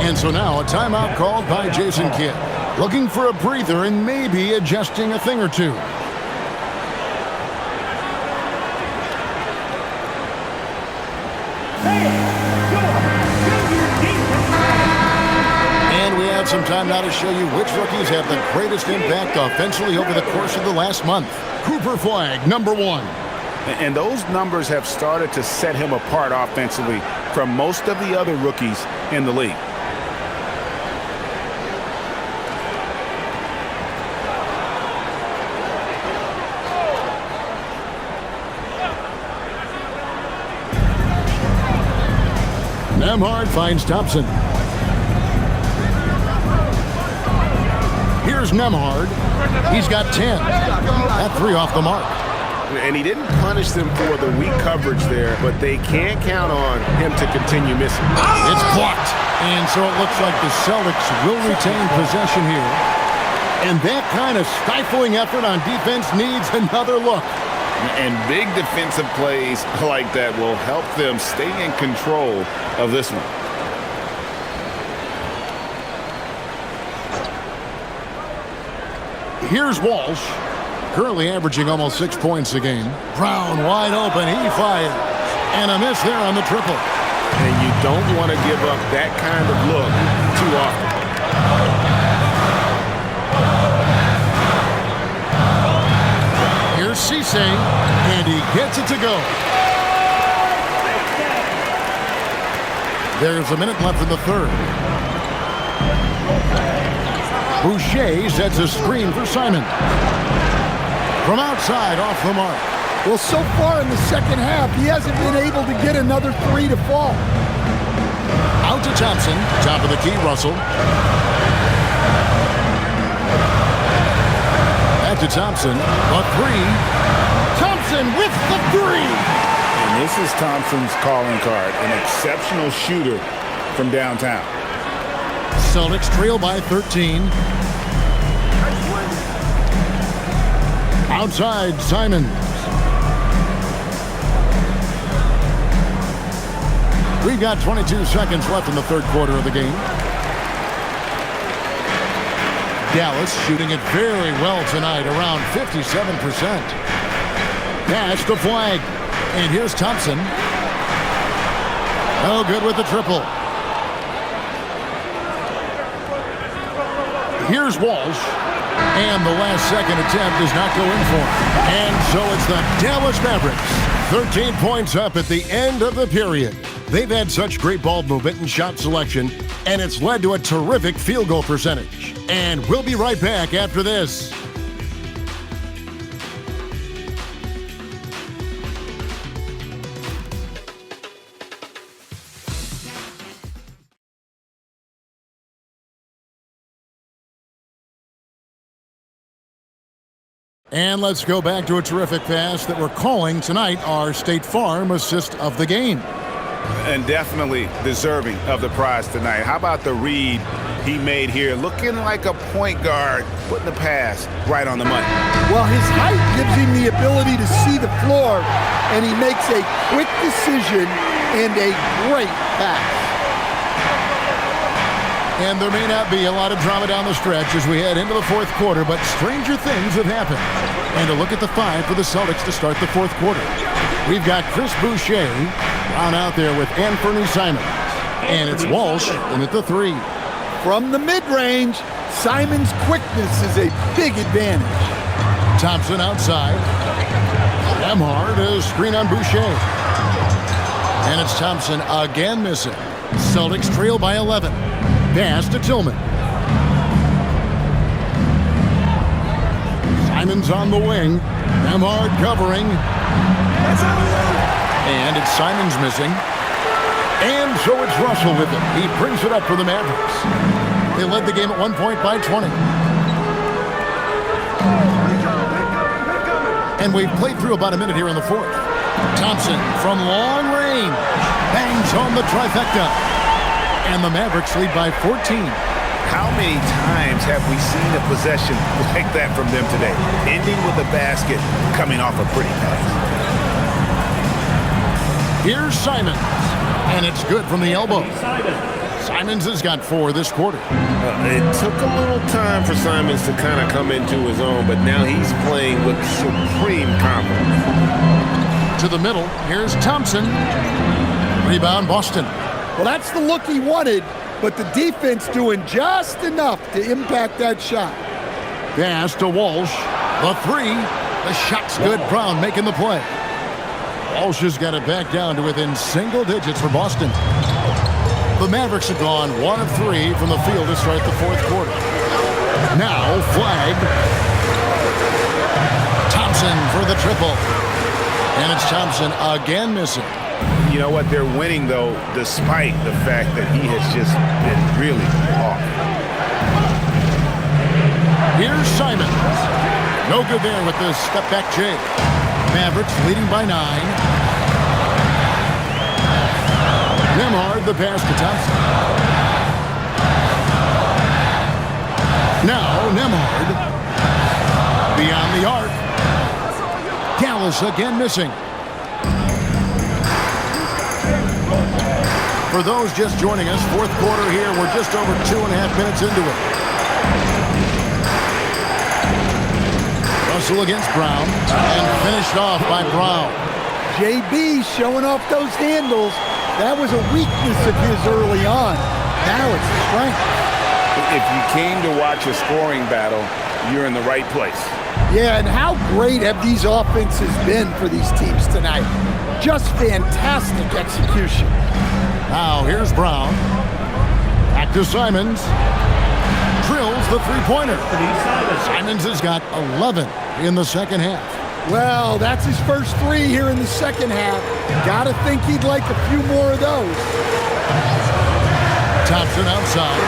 And so now a timeout called by Jason Kidd. Looking for a breather and maybe adjusting a thing or two. And we have some time now to show you which rookies have the greatest impact offensively over the course of the last month. Cooper Flagg, number 1. And those numbers have started to set him apart offensively from most of the other rookies in the league. Nembhard finds Thompson. Here's Nembhard. He's got 10. That 3 off the mark. And he didn't punish them for the weak coverage there, but they can't count on him to continue missing. It's blocked. And so it looks like the Celtics will retain possession here. And that kind of stifling effort on defense needs another look. And big defensive plays like that will help them stay in control of this one. Here's Walsh, currently averaging almost 6 points a game. Brown wide open, he fires. And a miss there on the triple. And you don't want to give up that kind of look too often. Here's Cisse, and he gets it to go. There's a minute left in the third. Boucher sets a screen for Simon. From outside, off the mark. Well, so far in the second half, he hasn't been able to get another 3 to fall. Out to Thompson, top of the key, Russell. Back to Thompson, a 3. Thompson with the 3. And this is Thompson's calling card, an exceptional shooter from downtown. Celtics trail by 13. Outside, Simon. We've got 22 seconds left in the third quarter of the game. Dallas shooting it very well tonight, around 57%. Pass the flag. And here's Thompson. Oh, good with the triple. Here's Walsh. And the last second attempt does not go in for him. And so it's the Dallas Mavericks. 13 points up at the end of the period. They've had such great ball movement and shot selection, and it's led to a terrific field goal percentage. And we'll be right back after this. And let's go back to a terrific pass that we're calling tonight our State Farm assist of the game. And definitely deserving of the prize tonight. How about the read he made here? Looking like a point guard, putting the pass right on the money. Well, his height gives him the ability to see the floor, and he makes a quick decision and a great pass. And there may not be a lot of drama down the stretch as we head into the fourth quarter, but stranger things have happened. And a look at the 5 for the Celtics to start the fourth quarter. We've got Chris Boucher down out there with Anthony Simon. And it's Walsh in at the 3. From the mid-range, Simon's quickness is a big advantage. Thompson outside. Nembhard, a screen on Boucher. And it's Thompson again missing. Celtics trail by 11. Pass to Tillman. Simon's on the wing. Nembhard covering. And it's Simon's missing. And so it's Russell with him. He brings it up for the Mavericks. They led the game at 1 point by 20. And we've played through about a minute here in the fourth. Thompson from long range. Bangs home the trifecta. And the Mavericks lead by 14. How many times have we seen a possession like that from them today? Ending with a basket, coming off a pretty pass. Here's Simons, and it's good from the elbow. Simons has got 4 this quarter. It took a little time for Simons to kind of come into his own, but now he's playing with supreme confidence. To the middle, here's Thompson. Rebound, Boston. Well, that's the look he wanted, but the defense doing just enough to impact that shot. Pass to Walsh. The 3. The shot's good. Brown making the play. Walsh has got it back down to within single digits for Boston. The Mavericks have gone 1 of 3 from the field to start the fourth quarter. Now, flag. Thompson for the triple. And it's Thompson again missing. You know what? They're winning, though, despite the fact that he has just been really off. Here's Simons. No good there with the step-back J. Mavericks leading by 9. Nembhard the pass to Thompson. Now Nembhard. Beyond the arc. Gallus again missing. For those just joining us, fourth quarter here. We're just over 2.5 minutes into it. Russell against Brown. And finished off by Brown. JB showing off those handles. That was a weakness of his early on. Now it's a strength. If you came to watch a scoring battle, you're in the right place. Yeah, and how great have these offenses been for these teams tonight? Just fantastic execution. Now here's Brown. Back to Simons. Drills the three-pointer. Simons has got 11 in the second half. Well, that's his first 3 here in the second half. Gotta think he'd like a few more of those. Thompson outside.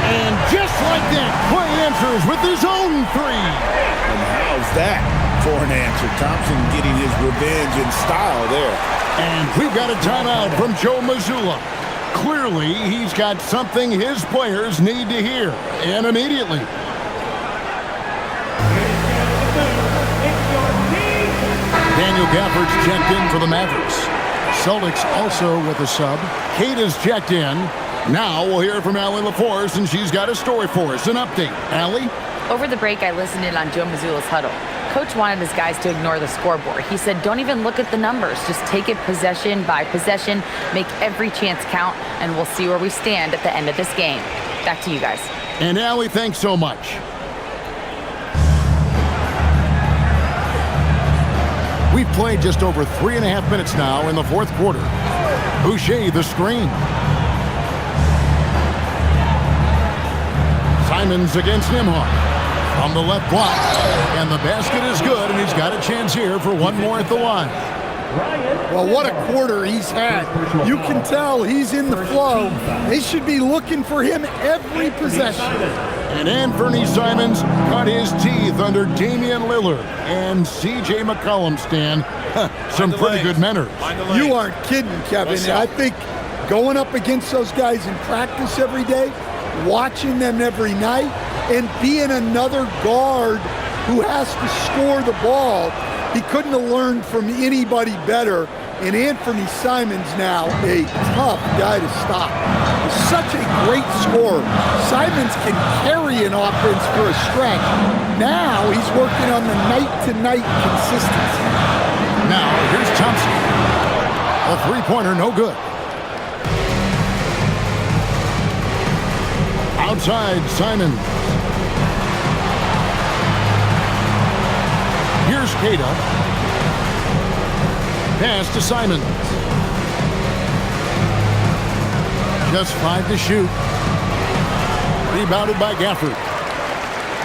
And just like that, Clay answers with his own 3. And how's that for an answer? Thompson getting his revenge in style there. And we've got a timeout from Joe Mazzulla. Clearly, he's got something his players need to hear, and immediately. Daniel Gafford's checked in for the Mavericks. Celtics also with a sub. Kate is checked in. Now we'll hear from Allie LaForce, and she's got a story for us. An update. Allie? Over the break, I listened in on Joe Mazzulla's huddle. Coach wanted his guys to ignore the scoreboard. He said, don't even look at the numbers. Just take it possession by possession, make every chance count, and we'll see where we stand at the end of this game. Back to you guys. And Allie, thanks so much. We've played just over 3.5 minutes now in the fourth quarter. Boucher the screen. Simons against Nembhard. From the left block. And the basket is good, and he's got a chance here for one more at the line. Well, what a quarter he's had. You can tell he's in the flow. They should be looking for him every possession. And Anthony Simons cut his teeth under Damian Lillard and C.J. McCollum, Stan. Some pretty good manners. You aren't kidding, Kevin. And I think going up against those guys in practice every day, watching them every night, and being another guard who has to score the ball, he couldn't have learned from anybody better. And Anthony Simons now a tough guy to stop. He's such a great scorer. Simons can carry an offense for a stretch. Now he's working on the night-to-night consistency. Now here's Thompson. A three-pointer, no good. Outside, Simons. Here's Queta. Pass to Simons. Just 5 to shoot. Rebounded by Gafford.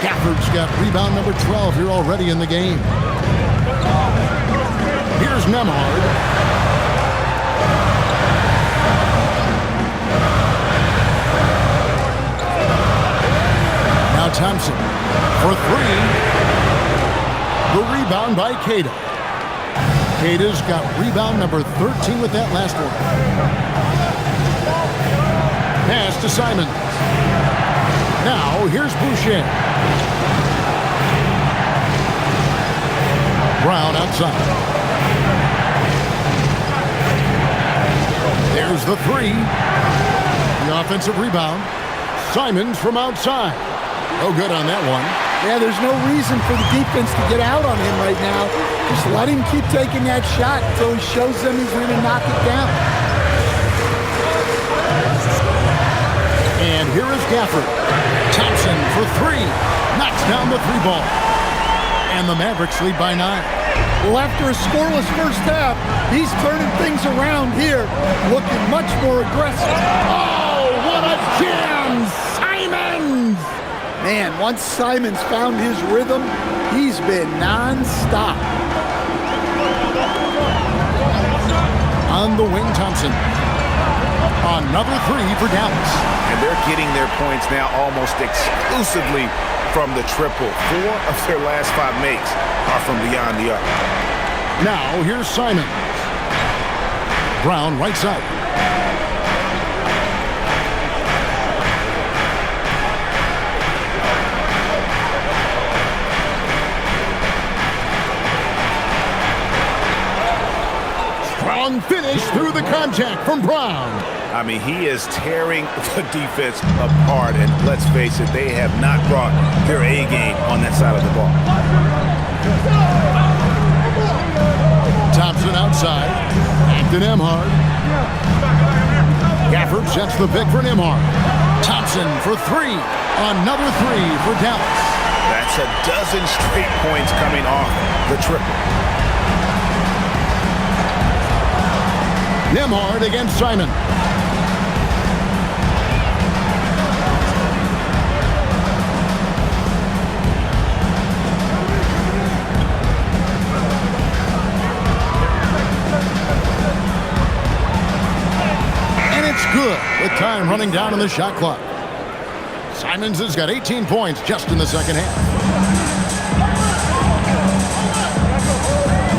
Gafford's got rebound number 12 here already in the game. Here's Nembhard. Now Thompson for 3. The rebound by Queta. Queta's got rebound number 13 with that last one. Pass to Simons. Now here's Boucher. Brown outside. There's the 3. The offensive rebound. Simons from outside. No good on that one. Yeah, there's no reason for the defense to get out on him right now. Just let him keep taking that shot until he shows them he's going to knock it down. And here is Gafford. Thompson for 3. Knocks down the 3 ball. And the Mavericks lead by 9. Well, after a scoreless first half, he's turning things around here, looking much more aggressive. Oh, what a jam! Simons! Man, once Simons found his rhythm, he's been non-stop. On the wing, Thompson. Another three for Dallas. And they're getting their points now almost exclusively from the triple. 4 of their last 5 makes are from beyond the arc. Now, here's Simon. Brown, right side. Strong finish through the contact from Brown. I mean, he is tearing the defense apart. And let's face it, they have not brought their A game on that side of the ball. Thompson outside. Acton Emhart. Gafford sets the pick for Emhart. Thompson for 3. Another 3 for Dallas. That's a dozen straight points coming off the triple. Emhart against Simon. Good, with time running down on the shot clock. Simons has got 18 points just in the second half.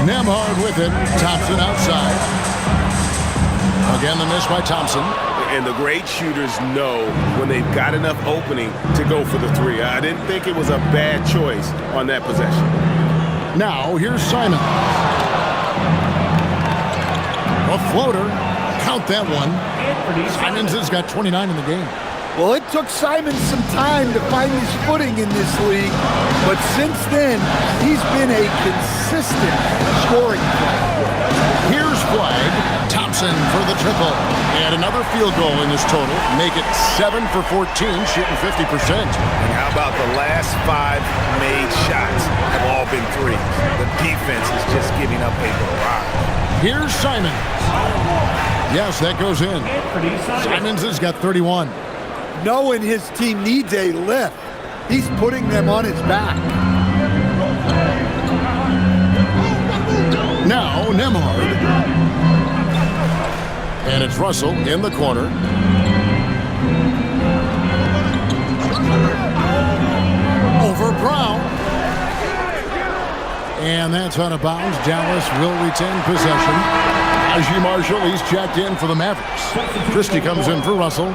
Nembhard with it. Thompson outside. Again, the miss by Thompson. And the great shooters know when they've got enough opening to go for the 3. I didn't think it was a bad choice on that possession. Now, here's Simon. A floater. Count that one. Simons has got 29 in the game. Well, it took Simon some time to find his footing in this league, but since then, he's been a consistent scoring player. Here's Flag. Thompson for the triple. And another field goal in this total. Make it 7 for 14, shooting 50%. And how about the last 5 made shots have all been 3s? The defense is just giving up a barrage. Here's Simon. Yes, that goes in. Simons has got 31. Knowing his team needs a lift, he's putting them on his back. Now, Nembhard. And it's Russell in the corner. Over Brown. And that's out of bounds. Dallas will retain possession. Najee Marshall, he's checked in for the Mavericks. Christie comes in for Russell.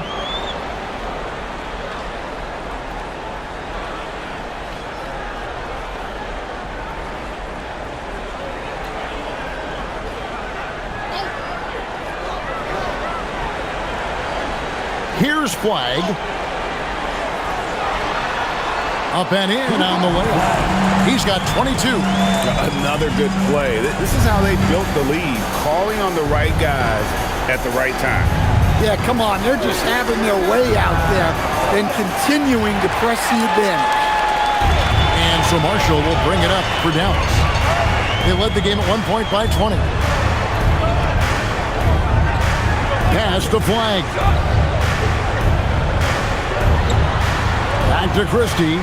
Here's Flag. Up and in on the layup. He's got 22. Another good play. This is how they built the lead, calling on the right guys at the right time. Yeah, come on. They're just having their way out there and continuing to press the advantage. And so Marshall will bring it up for Dallas. They led the game at 1 point by 20. Pass to Flag. Back to Christie.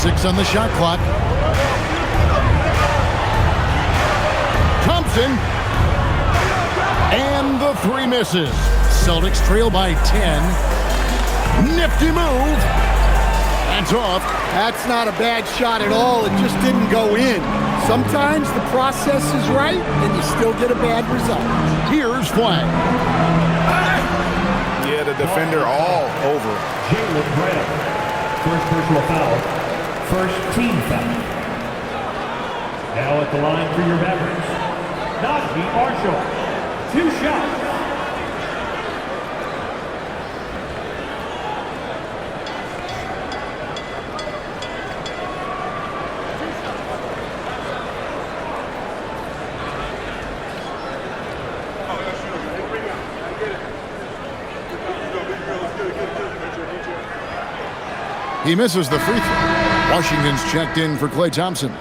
6 on the shot clock. Thompson. And the 3 misses. Celtics trail by 10. Nifty move. That's off. That's not a bad shot at all. It just didn't go in. Sometimes the process is right and you still get a bad result. Here's Flag. Yeah, the defender all over. Jalen Brown. First personal foul. First team foul. Now at the line for your Mavericks, Najee Marshall. 2 shots. He misses the free throw. Washington's checked in for Klay Thompson.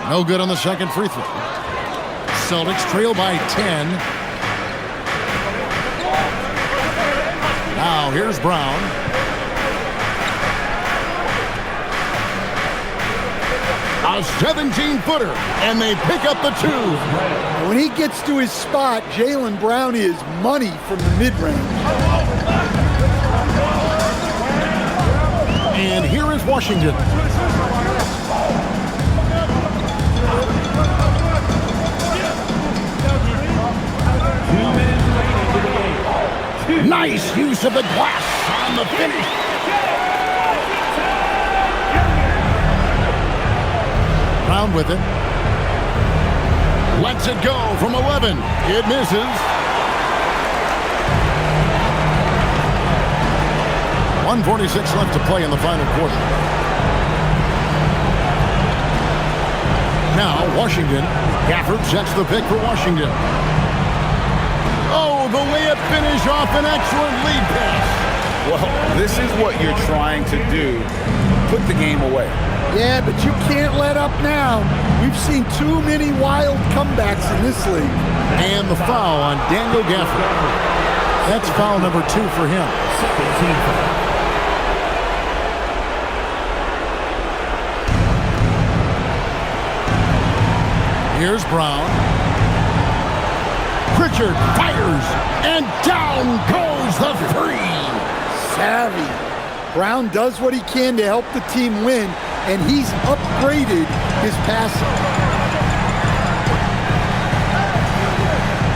No good on the second free throw. Celtics trail by 10. Now here's Brown. A 17-footer, and they pick up the 2. When he gets to his spot, Jaylen Brown is money from the mid-range. And here is Washington. Nice use of the glass on the finish. Brown with it. Lets it go from 11. It misses. 1:46 left to play in the final quarter. Now Washington. Gafford sets the pick for Washington. Oh, the layup finish off an excellent lead pass. Well, this is what you're trying to do. Put the game away. Yeah, but you can't let up now. We've seen too many wild comebacks in this league. And the foul on Daniel Gafford. That's foul number 2 for him. Here's Brown. Pritchard fires, and down goes the 3. Savvy. Brown does what he can to help the team win, and he's upgraded his passing.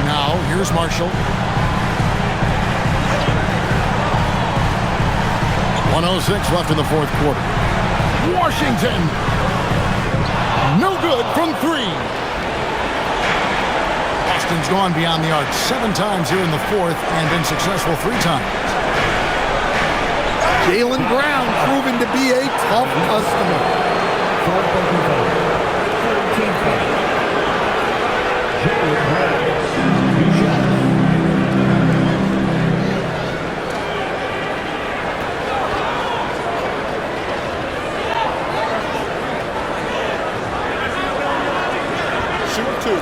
Now, here's Marshall. 1:06 left in the fourth quarter. Washington. No good from 3. Boston's gone beyond the arc 7 times here in the fourth and been successful 3 times. Jaylen Brown proven to be a tough customer. Shoot 2.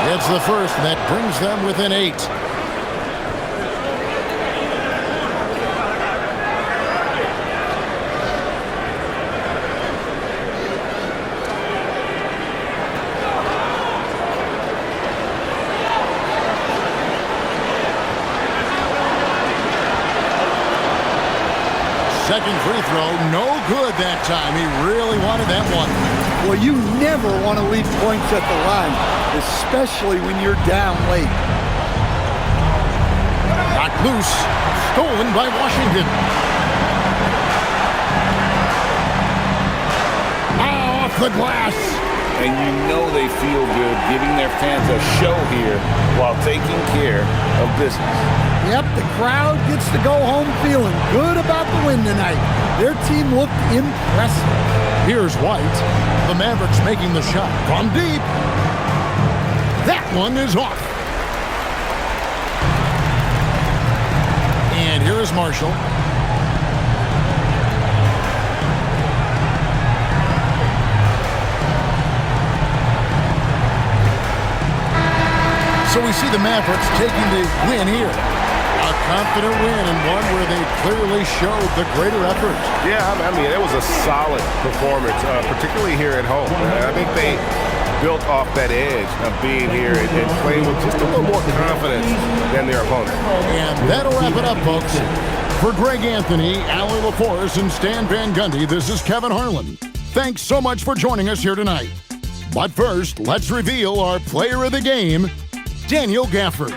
It's the first that brings them within 8. Second free throw, no good that time. He really wanted that one. Well, you never want to leave points at the line, especially when you're down late. Knocked loose, stolen by Washington. Off the glass. And you know they feel good giving their fans a show here while taking care of business. Yep, the crowd gets to go home feeling good about the win tonight. Their team looked impressive. Here's White. The Mavericks making the shot from deep. That one is off. And here is Marshall. So we see the Mavericks taking the win here. A confident win and one where they clearly showed the greater effort. Yeah, I mean, it was a solid performance, particularly here at home. I think they built off that edge of being here and playing with just a little more confidence than their opponent. And that'll wrap it up, folks. For Greg Anthony, Allie LaForce, and Stan Van Gundy, this is Kevin Harlan. Thanks so much for joining us here tonight. But first, let's reveal our player of the game, Daniel Gafford.